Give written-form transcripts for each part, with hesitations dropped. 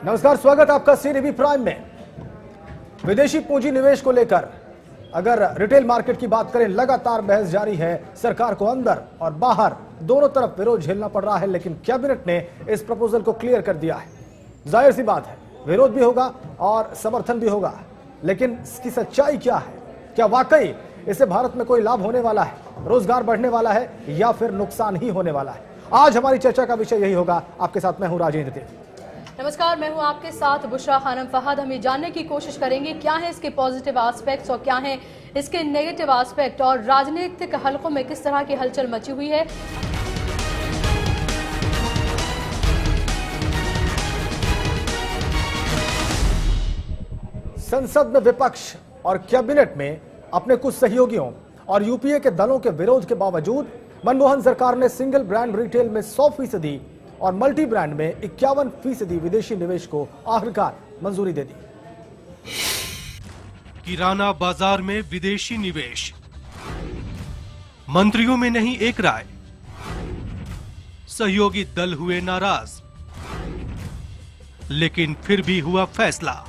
नमस्कार, स्वागत आपका सीटीवी प्राइम में। विदेशी पूंजी निवेश को लेकर अगर रिटेल मार्केट की बात करें, लगातार बहस जारी है। सरकार को अंदर और बाहर दोनों तरफ विरोध झेलना पड़ रहा है, लेकिन कैबिनेट ने इस प्रपोजल को क्लियर कर दिया है। जाहिर सी बात है, विरोध भी होगा और समर्थन भी होगा, लेकिन इसकी सच्चाई क्या है? क्या वाकई इससे भारत में कोई लाभ होने वाला है, रोजगार बढ़ने वाला है, या फिर नुकसान ही होने वाला है? आज हमारी चर्चा का विषय यही होगा। आपके साथ मैं हूं राजेंद्र देव। नमस्कार, मैं हूं आपके साथ बुशरा खानम फहद। हम ये जानने की कोशिश करेंगे क्या है इसके पॉजिटिव एस्पेक्ट्स और क्या है इसके नेगेटिव एस्पेक्ट, और राजनीतिक हलकों में किस तरह की हलचल मची हुई है। संसद में विपक्ष और कैबिनेट में अपने कुछ सहयोगियों और यूपीए के दलों के विरोध के बावजूद मनमोहन सरकार ने सिंगल ब्रांड रिटेल में 100% और मल्टी ब्रांड में 51% विदेशी निवेश को आखिरकार मंजूरी दे दी। किराना बाजार में विदेशी निवेश, मंत्रियों में नहीं एक राय, सहयोगी दल हुए नाराज, लेकिन फिर भी हुआ फैसला।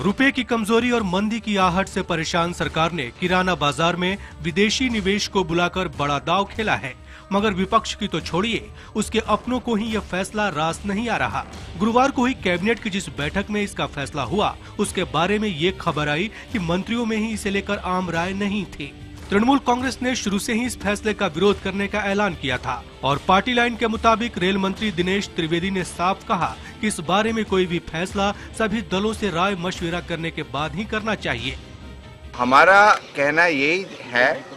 रुपए की कमजोरी और मंदी की आहट से परेशान सरकार ने किराना बाजार में विदेशी निवेश को बुलाकर बड़ा दांव खेला है, मगर विपक्ष की तो छोड़िए, उसके अपनों को ही यह फैसला रास नहीं आ रहा। गुरुवार को ही कैबिनेट की जिस बैठक में इसका फैसला हुआ, उसके बारे में ये खबर आई कि मंत्रियों में ही इसे लेकर आम राय नहीं थी। तृणमूल कांग्रेस ने शुरू से ही इस फैसले का विरोध करने का ऐलान किया था और पार्टी लाइन के मुताबिक रेल मंत्री दिनेश त्रिवेदी ने साफ कहा कि इस बारे में कोई भी फैसला सभी दलों से राय मशविरा करने के बाद ही करना चाहिए। हमारा कहना यही है,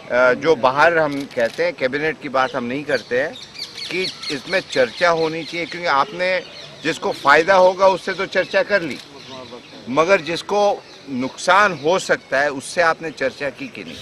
जो बाहर हम कहते हैं, कैबिनेट की बात हम नहीं करते हैं, कि इसमें चर्चा होनी चाहिए, क्योंकि आपने जिसको फायदा होगा उससे तो चर्चा कर ली, मगर जिसको नुकसान हो सकता है उससे आपने चर्चा की कि नहीं।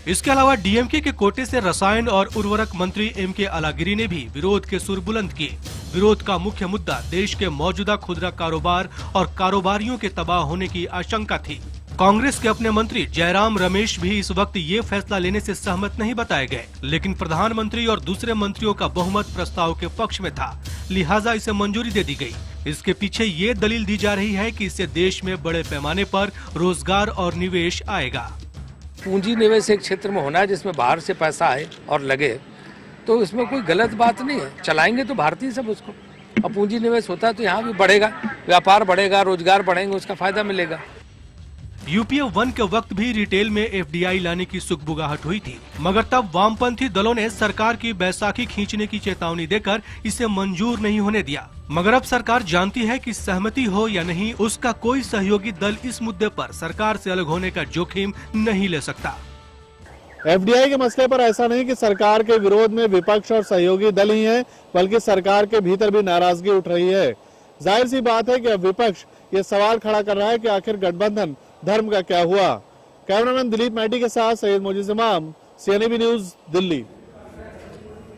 इसके अलावा डीएमके के कोटे से रसायन और उर्वरक मंत्री एमके अलागिरी ने भी विरोध के सुर बुलंद किए। विरोध का मुख्य मुद्दा देश के मौजूदा खुदरा कारोबार और कारोबारियों के तबाह होने की आशंका थी। कांग्रेस के अपने मंत्री जयराम रमेश भी इस वक्त ये फैसला लेने से सहमत नहीं बताए गए, लेकिन प्रधानमंत्री और दूसरे मंत्रियों का बहुमत प्रस्ताव के पक्ष में था, लिहाजा इसे मंजूरी दे दी गई। इसके पीछे ये दलील दी जा रही है कि इससे देश में बड़े पैमाने पर रोजगार और निवेश आएगा। पूंजी निवेश एक क्षेत्र में होना है जिसमें बाहर से पैसा आए और लगे, तो इसमें कोई गलत बात नहीं है। चलाएंगे तो भारतीय सब उसको, और पूंजी निवेश होता है तो यहाँ भी बढ़ेगा, व्यापार बढ़ेगा, रोजगार बढ़ेंगे, उसका फायदा मिलेगा। यूपीए 1 के वक्त भी रिटेल में एफडीआई लाने की सुगबुगाहट हुई थी, मगर तब वामपंथी दलों ने सरकार की बैसाखी खींचने की चेतावनी देकर इसे मंजूर नहीं होने दिया। मगर अब सरकार जानती है कि सहमति हो या नहीं, उसका कोई सहयोगी दल इस मुद्दे पर सरकार से अलग होने का जोखिम नहीं ले सकता। एफडीआई के मसले पर ऐसा नहीं कि सरकार के विरोध में विपक्ष और सहयोगी दल ही हैं, बल्कि सरकार के भीतर भी नाराजगी उठ रही है। जाहिर सी बात है कि अब विपक्ष ये सवाल खड़ा कर रहा है कि आखिर गठबंधन धर्म का क्या हुआ। कैमरामैन दिलीप मैटी के साथ सैयद मोजिज इमाम, सीएनबी न्यूज, दिल्ली।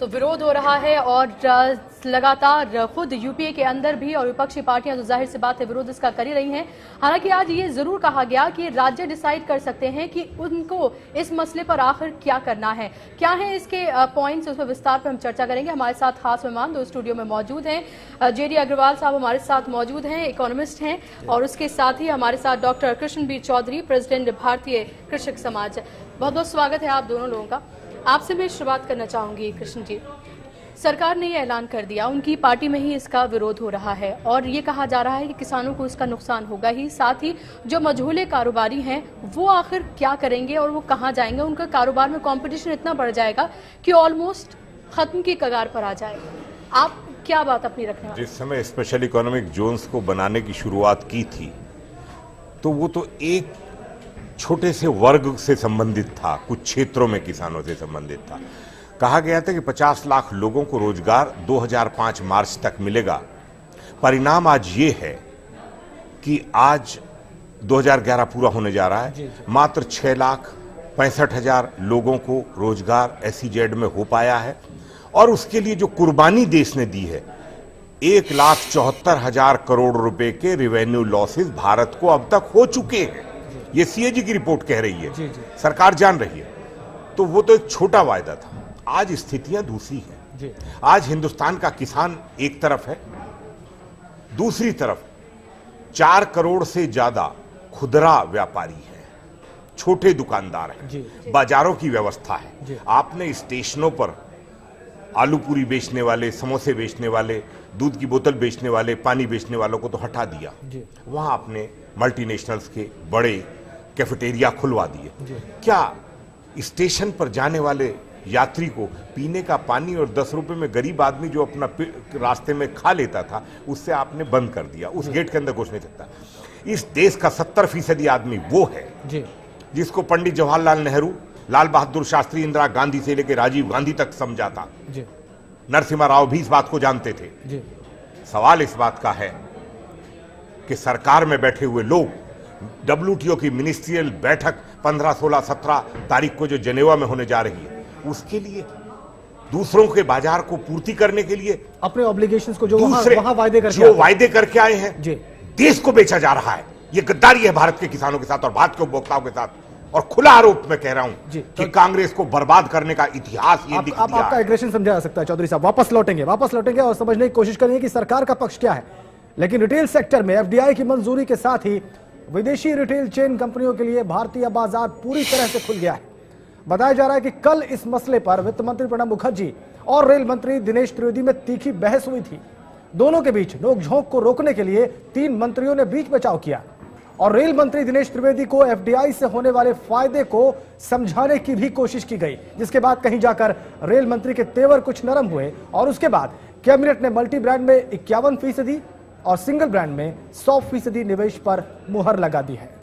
तो विरोध हो रहा है और लगातार खुद यूपीए के अंदर भी और विपक्षी पार्टियां तो जाहिर सी बात है विरोध इसका कर ही रही हैं। हालांकि आज ये जरूर कहा गया कि राज्य डिसाइड कर सकते हैं कि उनको इस मसले पर आखिर क्या करना है, क्या है इसके पॉइंट्स, उस पर विस्तार पर हम चर्चा करेंगे। हमारे साथ खास मेहमान दो स्टूडियो में मौजूद हैं। जेडी अग्रवाल साहब हमारे साथ मौजूद हैं, इकोनॉमिस्ट हैं, और उसके साथ ही हमारे साथ डॉक्टर कृष्णबीर चौधरी, प्रेसिडेंट भारतीय कृषक समाज। बहुत बहुत स्वागत है आप दोनों लोगों का। आपसे मैं शुरुआत करना चाहूंगी कृष्ण जी। सरकार ने ये ऐलान कर दिया, उनकी पार्टी में ही इसका विरोध हो रहा है और ये कहा जा रहा है कि किसानों को इसका नुकसान होगा ही, साथ ही जो मजहूले कारोबारी हैं वो आखिर क्या करेंगे और वो कहाँ जाएंगे। उनका कारोबार में कंपटीशन इतना बढ़ जाएगा कि ऑलमोस्ट खत्म की कगार पर आ जाएगा। आप क्या बात अपनी रखने वाले? जिस समय स्पेशल इकोनॉमिक जोन्स को बनाने की शुरुआत की थी, तो वो तो एक छोटे से वर्ग से संबंधित था, कुछ क्षेत्रों में किसानों से संबंधित था। कहा गया था कि 50 लाख लोगों को रोजगार 2005 मार्च तक मिलेगा। परिणाम आज ये है कि आज 2011 पूरा होने जा रहा है, मात्र 6,65,000 लोगों को रोजगार SEZ में हो पाया है, और उसके लिए जो कुर्बानी देश ने दी है, 1,74,000 करोड़ रुपए के रेवेन्यू लॉसेस भारत को अब तक हो चुके हैं। ये CAG की रिपोर्ट कह रही है, सरकार जान रही है। तो वो तो एक छोटा वायदा था, आज स्थितियां दूसरी हैं। आज हिंदुस्तान का किसान एक तरफ है, दूसरी तरफ 4 करोड़ से ज्यादा खुदरा व्यापारी हैं, छोटे दुकानदार हैं, बाजारों की व्यवस्था है। आपने स्टेशनों पर आलू पूरी बेचने वाले, समोसे बेचने वाले, दूध की बोतल बेचने वाले, पानी बेचने वालों को तो हटा दिया। वहां आपने मल्टीनेशनल्स के बड़े कैफेटेरिया खुलवा दिए। क्या स्टेशन पर जाने वाले यात्री को पीने का पानी और 10 रुपए में गरीब आदमी जो अपना रास्ते में खा लेता था, उससे आपने बंद कर दिया। उस गेट के अंदर घुस नहीं सकता। इस देश का 70% आदमी वो है जिसको पंडित जवाहरलाल नेहरू, लाल बहादुर शास्त्री, इंदिरा गांधी से लेकर राजीव गांधी तक समझा था। नरसिम्हा राव भी इस बात को जानते थे। सवाल इस बात का है कि सरकार में बैठे हुए लोग WTO की मिनिस्ट्रियल बैठक 15, 16, 17 तारीख को जो जेनेवा में होने जा रही है, उसके लिए दूसरों के बाजार को पूर्ति करने के लिए अपने ऑब्लिगेशंस को जो वहां वायदे करके आए हैं, देश को बेचा जा रहा है। ये गद्दारी है भारत के किसानों के साथ और भारत के उपभोक्ताओं के साथ। और खुला आरोप मैं कह रहा हूं कि कांग्रेस को बर्बाद करने का इतिहास ये दिख दिया। आपका एग्रेशन समझा जा सकता है चौधरी साहब। वापस लौटेंगे और समझने की कोशिश करेंगे कि सरकार का पक्ष क्या है। लेकिन रिटेल सेक्टर में FDI की मंजूरी के साथ ही विदेशी रिटेल चेन कंपनियों के लिए भारतीय बाजार पूरी तरह से खुल गया है। बताया जा रहा है कि कल इस मसले पर वित्त मंत्री प्रणब मुखर्जी और रेल मंत्री दिनेश त्रिवेदी में तीखी बहस हुई थी। दोनों के बीच नोकझोंक को रोकने के लिए 3 मंत्रियों ने बीच बचाव किया और रेल मंत्री दिनेश त्रिवेदी को FDI से होने वाले फायदे को समझाने की भी कोशिश की गई, जिसके बाद कहीं जाकर रेल मंत्री के तेवर कुछ नरम हुए और उसके बाद कैबिनेट ने मल्टी ब्रांड में 51% और सिंगल ब्रांड में 100% निवेश पर मुहर लगा दी है।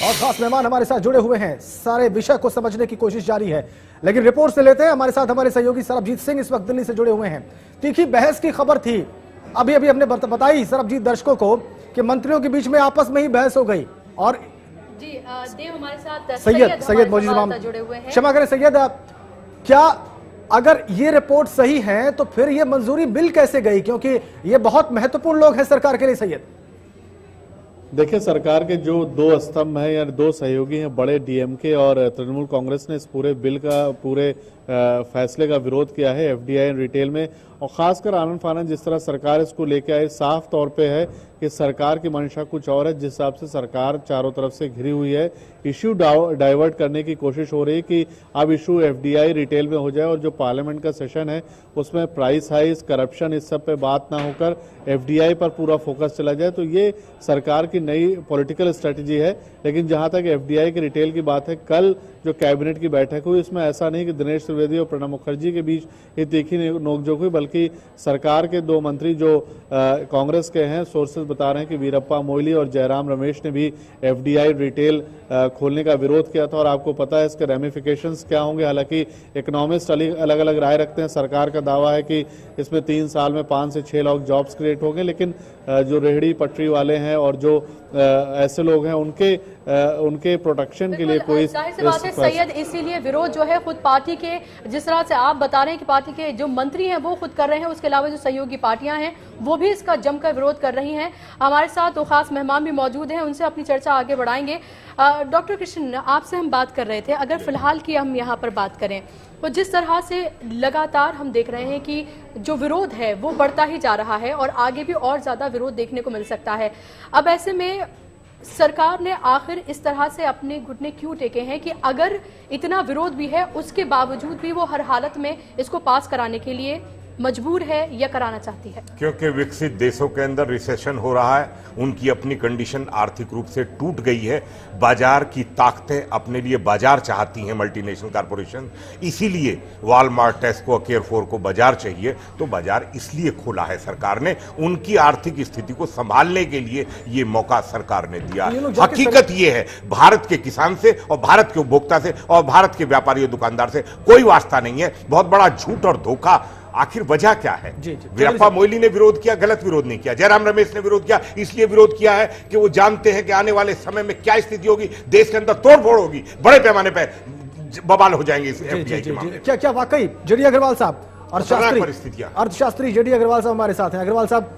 और खास मेहमान हमारे साथ जुड़े हुए हैं। सारे विषय को समझने की कोशिश जारी है, लेकिन रिपोर्ट से लेते हैं। हमारे साथ हमारे सहयोगी सरबजीत सिंह इस वक्त दिल्ली से जुड़े हुए हैं। तीखी बहस की खबर थी, अभी हमने बताई सरबजीत दर्शकों को कि मंत्रियों के बीच में आपस में ही बहस हो गई। और जी देव हमारे साथ सैयद मौजूद जुड़े हुए हैं। क्षमा करें सैयद, क्या अगर ये रिपोर्ट सही है तो फिर ये मंजूरी मिल कैसे गई, क्योंकि ये बहुत महत्वपूर्ण लोग हैं सरकार के लिए। सैयद देखिए, सरकार के जो 2 स्तंभ हैं या 2 सहयोगी हैं बड़े, DMK और तृणमूल कांग्रेस ने इस पूरे बिल का, पूरे फैसले का विरोध किया है FDI रिटेल में। और खासकर आनंद फानंद जिस तरह सरकार इसको लेके आई, साफ तौर पे है कि सरकार की मंशा कुछ और है। जिस हिसाब से सरकार चारों तरफ से घिरी हुई है, इश्यू डाइवर्ट करने की कोशिश हो रही है कि अब इशू FDI रिटेल में हो जाए और जो पार्लियामेंट का सेशन है उसमें प्राइस हाइस, करप्शन, इस सब पे बात ना होकर FDI पर पूरा फोकस चला जाए। तो ये सरकार की नई पॉलिटिकल स्ट्रेटेजी है। लेकिन जहां तक FDI के रिटेल की बात है, कल जो कैबिनेट की बैठक हुई उसमें ऐसा नहीं कि दिनेश त्रिवेदी और प्रणब मुखर्जी के बीच ये तीखी नोकझोंक हुई, बल्कि सरकार के 2 मंत्री जो कांग्रेस के हैं, सोर्सेज बता रहे हैं कि वीरप्पा मोइली और जयराम रमेश ने भी FDI रिटेल खोलने का विरोध किया था। और आपको पता है इसके रेमिफिकेशंस क्या होंगे। हालांकि इकोनॉमिस्ट अलग अलग राय रखते हैं। सरकार का दावा है कि इसमें 3 साल में 5 से 6 लाख जॉब्स क्रिएट होंगे, लेकिन जो रेहड़ी पटरी वाले हैं और जो ऐसे लोग हैं उनके प्रोटेक्शन के लिए कोई जाहिर सी बात है सैयद, इसीलिए विरोध जो है खुद पार्टी के, जिस तरह से आप बता रहे हैं कि पार्टी के जो मंत्री हैं वो खुद कर रहे हैं, उसके अलावा जो सहयोगी पार्टियां हैं वो भी इसका जमकर विरोध कर रही हैं। हमारे साथ दो खास मेहमान भी मौजूद हैं, उनसे अपनी चर्चा आगे बढ़ाएंगे। डॉक्टर कृष्ण, आपसे हम बात कर रहे थे, अगर फिलहाल की हम यहाँ पर बात करें तो जिस तरह से लगातार हम देख रहे हैं कि जो विरोध है वो बढ़ता ही जा रहा है और आगे भी और ज्यादा विरोध देखने को मिल सकता है। अब ऐसे में सरकार ने आखिर इस तरह से अपने घुटने क्यों टेके हैं कि अगर इतना विरोध भी है उसके बावजूद भी वो हर हालत में इसको पास कराने के लिए मजबूर है या कराना चाहती है? क्योंकि विकसित देशों के अंदर रिसेशन हो रहा है, उनकी अपनी कंडीशन आर्थिक रूप से टूट गई है, बाजार की ताकतें अपने लिए बाजार चाहती हैं मल्टीनेशनल कॉर्पोरेशन, इसीलिए वॉलमार्ट, टेस्को, केयरफॉर को बाजार चाहिए। तो बाजार इसलिए खोला है सरकार ने, उनकी आर्थिक स्थिति को संभालने के लिए ये मौका सरकार ने दिया है। हकीकत ये है, भारत के किसान से और भारत के उपभोक्ता से और भारत के व्यापारी और दुकानदार से कोई वास्ता नहीं है। बहुत बड़ा झूठ और धोखा। आखिर वजह क्या है? वीरप्पा मोइली ने विरोध किया, गलत विरोध नहीं किया। जयराम रमेश ने विरोध किया, इसलिए विरोध किया है कि वो जानते हैं कि आने वाले समय में क्या स्थिति होगी, देश के अंदर तोड़फोड़ होगी, बड़े पैमाने पर बवाल हो जाएंगे इस FDI के मामले में। क्या वाकई जेडी अग्रवाल साहब अर्थशास्त्री जेडी अग्रवाल साहब हमारे साथ हैं। अग्रवाल साहब,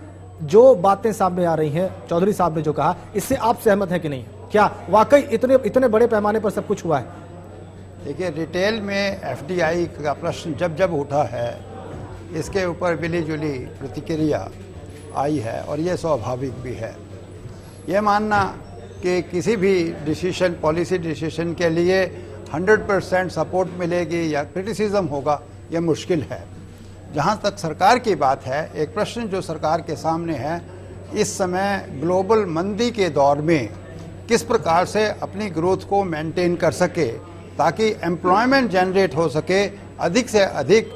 जो बातें सामने आ रही हैं, चौधरी साहब ने जो कहा, इससे आप सहमत हैं कि नहीं? क्या वाकई इतने बड़े पैमाने पर सब कुछ हुआ है? देखिए, रिटेल में एफडीआई का प्रश्न जब जब उठा है, इसके ऊपर मिली जुली प्रतिक्रिया आई है और ये स्वाभाविक भी है। ये मानना कि किसी भी डिसीजन, पॉलिसी डिसीजन के लिए 100% सपोर्ट मिलेगी या क्रिटिसिज्म होगा, ये मुश्किल है। जहाँ तक सरकार की बात है, एक प्रश्न जो सरकार के सामने है, इस समय ग्लोबल मंदी के दौर में किस प्रकार से अपनी ग्रोथ को मेंटेन कर सके ताकि एम्प्लॉयमेंट जनरेट हो सके, अधिक से अधिक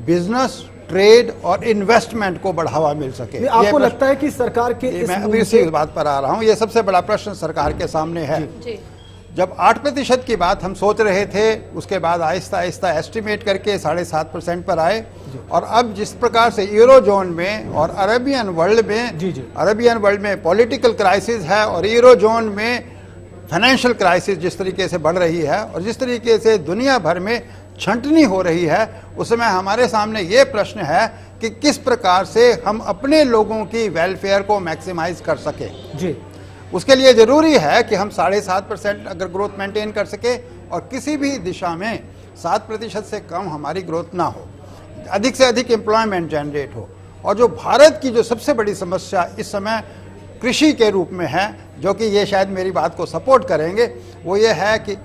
बिजनेस, ट्रेड और इन्वेस्टमेंट को बढ़ावा मिल सके। आपको लगता है कि सरकार के मैं अभी इसी बात पर आ रहा हूँ, ये सबसे बड़ा प्रश्न सरकार के सामने है। जी। जब 8% की बात हम सोच रहे थे, उसके बाद आहिस्ता आहिस्ता एस्टिमेट करके 7.5% पर आए, और अब जिस प्रकार से यूरो जोन में और अरेबियन वर्ल्ड में पॉलिटिकल क्राइसिस है और यूरो जोन में फाइनेंशियल क्राइसिस जिस तरीके से बढ़ रही है और जिस तरीके से दुनिया भर में छंटनी हो रही है, उस समय हमारे सामने ये प्रश्न है कि किस प्रकार से हम अपने लोगों की वेलफेयर को मैक्सिमाइज कर सके। जी। उसके लिए जरूरी है कि हम 7.5% अगर ग्रोथ मेंटेन कर सके और किसी भी दिशा में 7% से कम हमारी ग्रोथ ना हो, अधिक से अधिक एम्प्लॉयमेंट जनरेट हो। और जो भारत की जो सबसे बड़ी समस्या इस समय कृषि के रूप में है, जो कि ये शायद मेरी बात को सपोर्ट करेंगे, वो ये है कि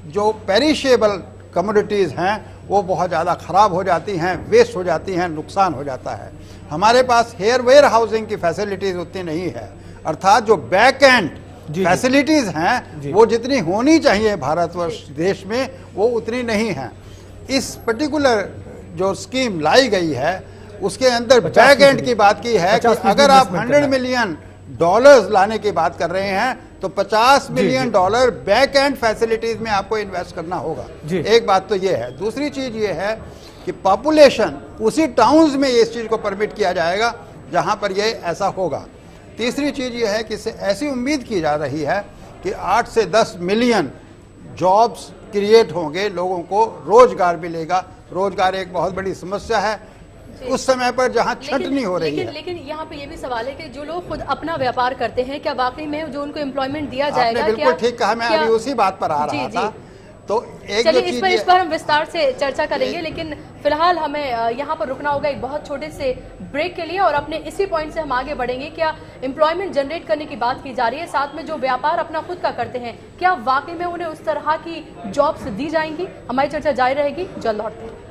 जो पेरिशेबल कमोडिटीज़ हैं वो बहुत ज़्यादा ख़राब हो जाती हैं, वेस्ट हो जाती हैं, नुकसान हो जाता है। हमारे पास वेयर हाउसिंग की फैसिलिटीज़ उतनी नहीं है, अर्थात जो बैक एंड फैसिलिटीज़ हैं वो जितनी होनी चाहिए भारतवर्ष देश में, वो उतनी नहीं है। इस पर्टिकुलर जो स्कीम लाई गई है उसके अंदर बैक एंड की बात की है कि अगर आप $100 मिलियन लाने की बात कर रहे हैं तो $50 मिलियन बैक एंड फैसिलिटीज में आपको इन्वेस्ट करना होगा। एक बात तो ये है। दूसरी चीज ये है कि पॉपुलेशन उसी टाउन्स में इस चीज को परमिट किया जाएगा जहां पर ये ऐसा होगा। तीसरी चीज ये है कि इससे ऐसी उम्मीद की जा रही है कि 8 से 10 मिलियन जॉब्स क्रिएट होंगे, लोगों को रोजगार मिलेगा। रोजगार एक बहुत बड़ी समस्या है उस समय पर जहां छंटनी हो रही है। लेकिन यहाँ पे ये भी सवाल है कि जो लोग खुद अपना व्यापार करते हैं, क्या वाकई में जो उनको एम्प्लॉयमेंट दिया जाएगा? आपने बिल्कुल ठीक कहा, मैं अभी उसी बात पर आ रहा था। तो चलिए इस पर हम विस्तार से चर्चा करेंगे, लेकिन फिलहाल हमें यहाँ पर रुकना होगा एक बहुत छोटे से ब्रेक के लिए, और अपने इसी पॉइंट से हम आगे बढ़ेंगे। क्या एम्प्लॉयमेंट जनरेट करने की बात की जा रही है, साथ में जो व्यापार अपना खुद का करते हैं, क्या वाकई में उन्हें उस तरह की जॉब्स दी जाएंगी? हमारी चर्चा जारी रहेगी, जल्द लौटते हैं।